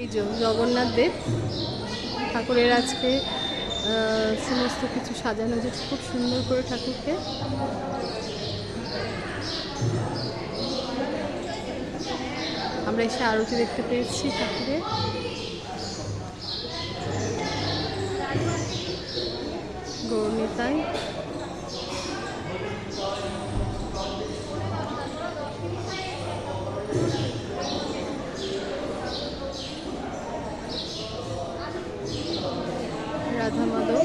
এই যে জগন্নাথ দেব ঠাকুরের আজকে সমস্ত কিছু সাজানো যে খুব সুন্দর করে ঠাকুরকে। আমরা এসে আরতি দেখতে পেয়েছি ঠাকুরের। গৌরনিতাই রাধা মাধব।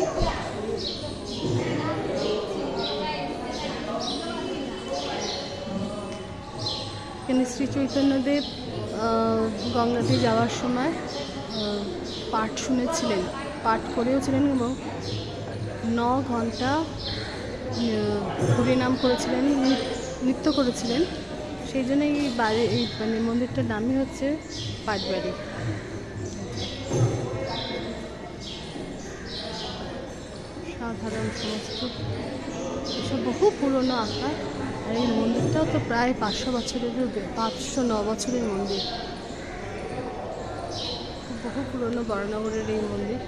এখানে শ্রী চৈতন্যদেব গঙ্গাতে যাওয়ার সময় পাঠ শুনেছিলেন, পাঠ করেওছিলেন এবং 9 ঘন্টা হরিনাম করেছিলেন, নৃত্য করেছিলেন। সেই জন্য এই বাড়ি এই মানে মন্দিরটার নামই হচ্ছে পাটবাড়ি। সাধারণ সমস্ত এসব বহু পুরনো আকার। আর এই মন্দিরটাও তো প্রায় 500 বছরেরও 509 বছরের মন্দির। বহু পুরনো বরানগরের এই মন্দির।